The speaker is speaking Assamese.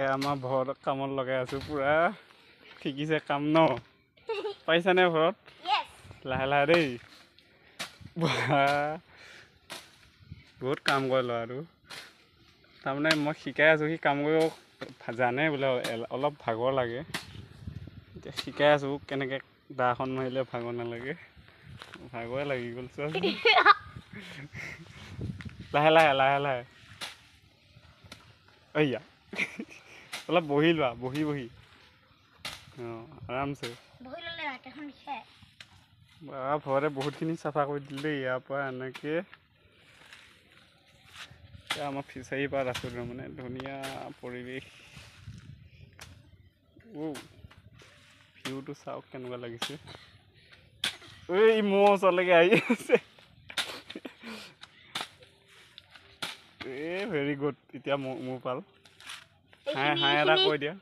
এয়া আমাৰ ঘৰত কামত লগাই আছো পুৰা শিকিছে কাম ন পাইছানে ঘৰত লাহে লাহে দেই বহুত কাম কৰে ল'ৰাটো তাৰমানে মই শিকাই আছোঁ সি কাম কৰিব জানে বোলে অলপ ভাগৰ লাগে এতিয়া শিকাই আছোঁ কেনেকৈ দাখন মাৰিলে ভাগৰ নালাগে ভাগৰে লাগি গ'ল চোৱা লাহে লাহে লাহে লাহে এয়া অলপ বহি লোৱা বহি বহি অঁ আৰামছে ঘৰতে বহুতখিনি চাফা কৰি দিলে ইয়াৰ পৰা এনেকৈ এতিয়া আমাৰ ফিচাৰী পাৰত আছোঁ মানে ধুনীয়া পৰিৱেশ ভিউটো চাওক কেনেকুৱা লাগিছে এই মোৰ ওচৰলৈকে আহি আছে এই ভেৰি গুড এতিয়া মোৰ পাল হাই হাই এটা কৈ দিয়া